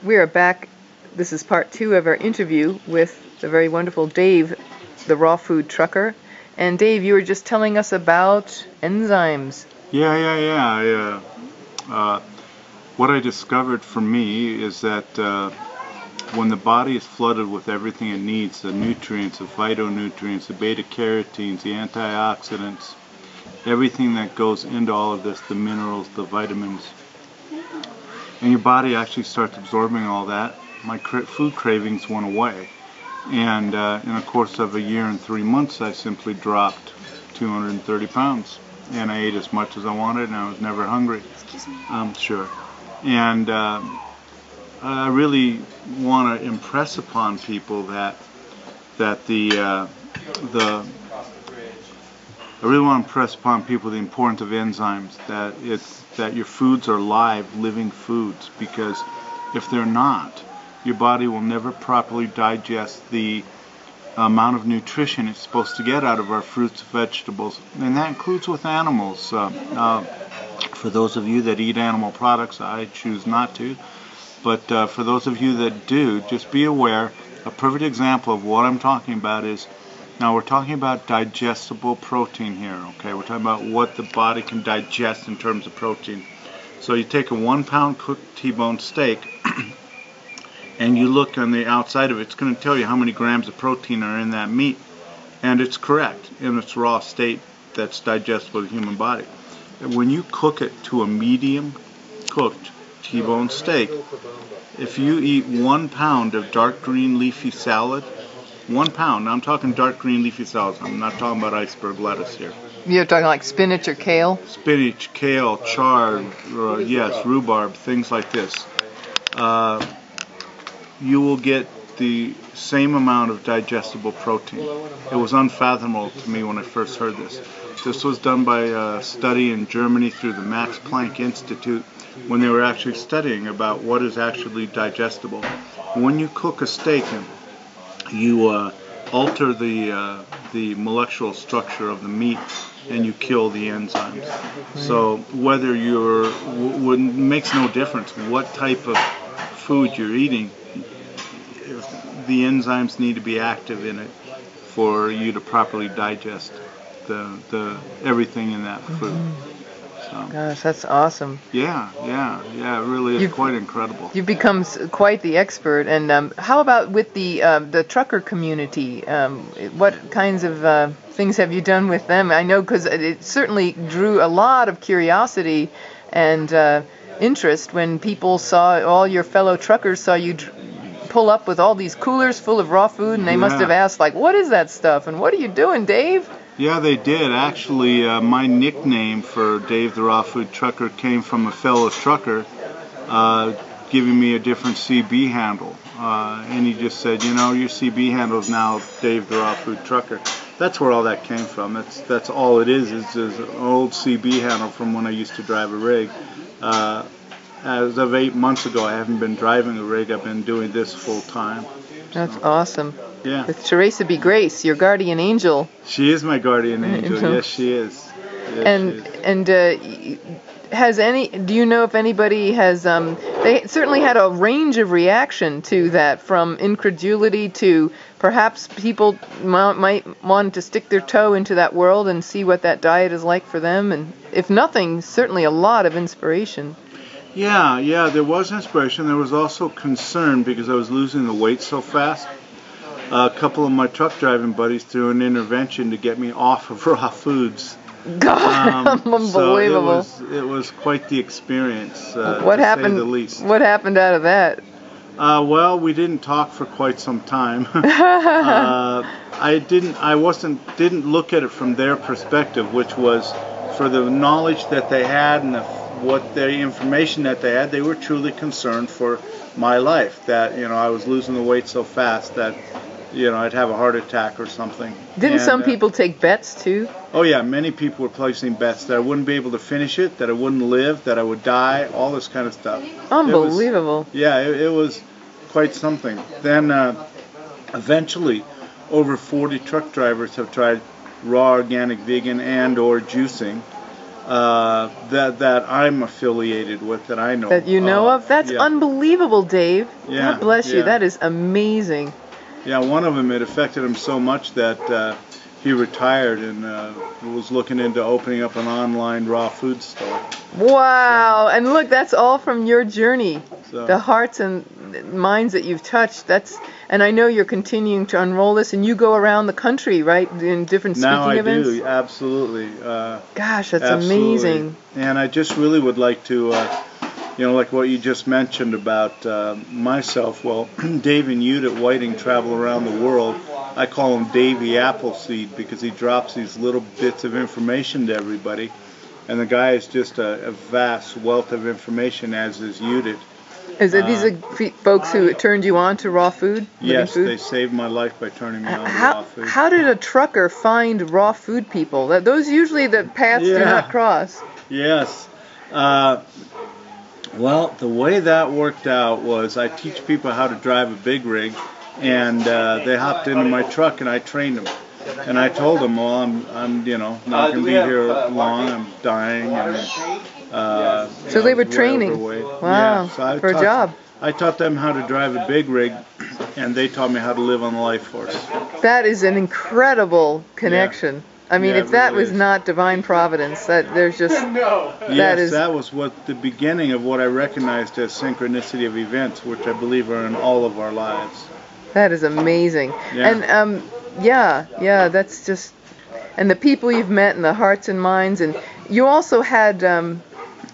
We are back. This is part 2 of our interview with the very wonderful Dave, the raw food trucker. And Dave, you were just telling us about enzymes. Yeah. What I discovered for me is that when the body is flooded with everything it needs, the nutrients, the phytonutrients, the beta-carotenes, the antioxidants, everything that goes into all of this, the minerals, the vitamins, and your body actually starts absorbing all that, my food cravings went away. And in the course of a year and 3 months, I simply dropped 230 pounds. And I ate as much as I wanted, and I was never hungry. Excuse me. Sure. And I really want to impress upon people I really want to impress upon people the importance of enzymes, that your foods are live, living foods, because if they're not, your body will never properly digest the amount of nutrition it's supposed to get out of our fruits and vegetables, and that includes with animals. For those of you that eat animal products, I choose not to, but for those of you that do, just be aware. A perfect example of what I'm talking about is, now we're talking about digestible protein here, okay? We're talking about what the body can digest in terms of protein. So you take a 1 pound cooked T-bone steak and you look on the outside of it, it's going to tell you how many grams of protein are in that meat. And it's correct in its raw state that's digestible to the human body. When you cook it to a medium cooked T-bone steak, if you eat 1 pound of dark green leafy salad, 1 pound, now I'm talking dark green leafy salads, I'm not talking about iceberg lettuce here. You're talking like spinach or kale? Spinach, kale, chard, yes, rhubarb, things like this. You will get the same amount of digestible protein. It was unfathomable to me when I first heard this. This was done by a study in Germany through the Max Planck Institute when they were actually studying about what is actually digestible. When you cook a steak, you alter the molecular structure of the meat and you kill the enzymes. So whether it makes no difference what type of food you're eating, the enzymes need to be active in it for you to properly digest the everything in that food. So, gosh, that's awesome. Yeah, it really is quite incredible. You've become quite the expert. And how about with the trucker community? What kinds of things have you done with them? I know because it certainly drew a lot of curiosity and interest when people saw, all your fellow truckers saw you pull up with all these coolers full of raw food, and they must have asked, like, what is that stuff, and what are you doing, Dave? Yeah, they did. Actually, my nickname for Dave the Raw Food Trucker came from a fellow trucker giving me a different CB handle. And he just said, you know, your CB handle is now Dave the Raw Food Trucker. That's where all that came from. That's all it is an old CB handle from when I used to drive a rig. As of 8 months ago, I haven't been driving a rig. I've been doing this full time. That's awesome. Yeah. With Teresa B. Grace, your guardian angel. She is my guardian angel. Yes, she is. Yes, do you know if anybody has, they certainly had a range of reaction to that, from incredulity to perhaps people might want to stick their toe into that world and see what that diet is like for them, and if nothing, certainly a lot of inspiration. Yeah, there was inspiration. There was also concern because I was losing the weight so fast. A couple of my truck driving buddies threw an intervention to get me off of raw foods. God, unbelievable. So it was quite the experience, what to happened, say the least. What happened out of that? Well, we didn't talk for quite some time. I didn't look at it from their perspective, which was for the knowledge that they had and the information that they had. They were truly concerned for my life, that, you know, I was losing the weight so fast that, you know, I'd have a heart attack or something. Didn't some people take bets too? Oh yeah, many people were placing bets that I wouldn't be able to finish it, that I wouldn't live, that I would die, all this kind of stuff. Unbelievable. It was quite something. Then eventually, over 40 truck drivers have tried raw organic vegan and or juicing. that I'm affiliated with, that I know. That you know of? That's yeah. unbelievable, Dave. Yeah, God bless you. yeah. That is amazing. Yeah, one of them, it affected him so much that he retired and was looking into opening up an online raw food store. Wow. And look, that's all from your journey. So, The hearts and minds that you've touched. And I know you're continuing to unroll this, and you go around the country, right, in different speaking events? Now I do, absolutely. Gosh, that's absolutely. amazing. And I just really would like to, like what you just mentioned about myself. Well, Dave and Judith Whiting travel around the world. I call him Davy Appleseed because he drops these little bits of information to everybody. And the guy is just a vast wealth of information, as is Judith. These are folks who turned you on to raw food? Yes, food? They saved my life by turning me on to raw food. How did a trucker find raw food people? Those usually the paths do not cross. Yes. Well, the way that worked out was I teach people how to drive a big rig, and they hopped into my truck and I trained them. And I told them, well, I'm not going to be here long. I'm dying. And, so they were training. Wow, yeah, so for a job. I taught them how to drive a big rig, and they taught me how to live on the life force. That is an incredible connection. Yeah. I mean, if that really was not divine providence, that was what the beginning of what I recognized as synchronicity of events, which I believe are in all of our lives. That is amazing. Yeah. And that's just, and the people you've met and the hearts and minds, and you also had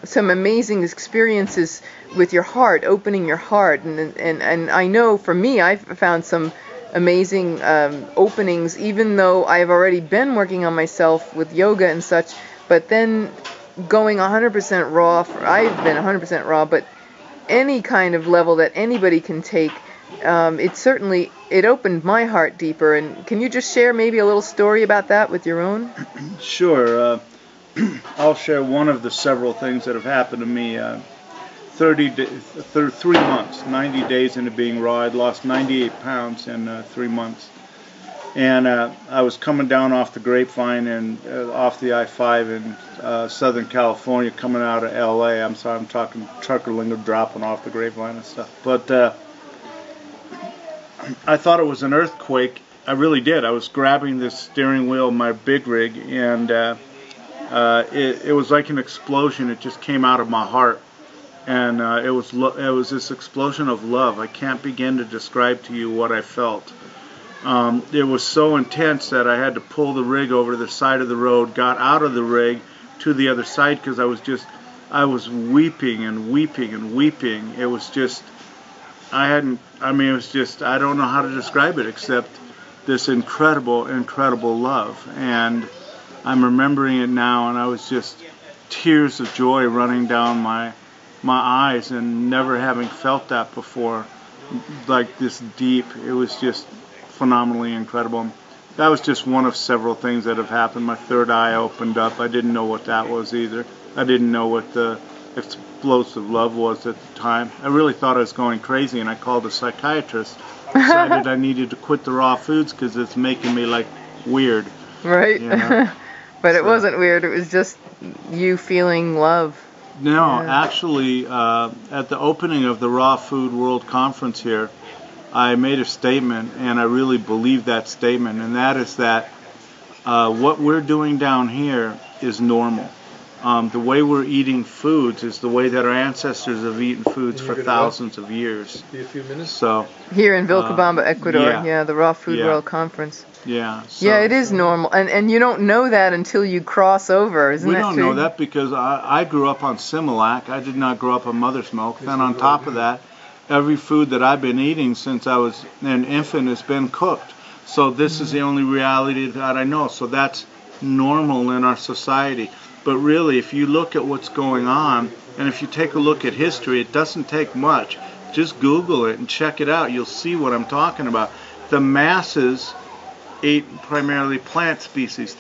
some amazing experiences with your heart, opening your heart, and I know for me, I've found some amazing openings, even though I've already been working on myself with yoga and such, but then going 100% raw, I've been 100% raw, but any kind of level that anybody can take, it opened my heart deeper. And can you just share maybe a little story about that with your own? Sure. I'll share one of the several things that have happened to me. 3 months, 90 days into being raw, I'd lost 98 pounds in 3 months. And I was coming down off the Grapevine and off the I-5 in Southern California, coming out of L.A. I'm sorry, I'm talking trucker lingo, dropping off the Grapevine and stuff. But I thought it was an earthquake. I really did. I was grabbing this steering wheel of my big rig, and it was like an explosion. It just came out of my heart. And it was this explosion of love. I can't begin to describe to you what I felt. It was so intense that I had to pull the rig over to the side of the road, got out of the rig to the other side because I was weeping and weeping and weeping. It was just, I don't know how to describe it except this incredible, incredible love. And I'm remembering it now, and I was just tears of joy running down my eyes, and never having felt that before, like this deep. It was just phenomenally incredible. That was just one of several things that have happened. My third eye opened up. I didn't know what that was either. I didn't know what the explosive love was at the time. I really thought I was going crazy, and I called a psychiatrist. Decided I needed to quit the raw foods because it's making me like weird. Right. You know? But it wasn't weird. It was just you feeling love. No, actually, at the opening of the Raw Food World Conference here, I made a statement, and I really believe that statement, and that is that what we're doing down here is normal. The way we're eating foods is the way that our ancestors have eaten foods for thousands of years. Be a few minutes. So here in Vilcabamba, Ecuador, yeah. The Raw Food World Conference. Yeah. Yeah, it is normal, and you don't know that until you cross over, isn't that true? We don't know that because I grew up on Similac. I did not grow up on mother's milk. Then on top of that, every food that I've been eating since I was an infant has been cooked. So this is the only reality that I know. So that's normal in our society. But really, if you look at what's going on, and if you take a look at history, it doesn't take much. Just Google it and check it out. You'll see what I'm talking about. The masses ate primarily plant species.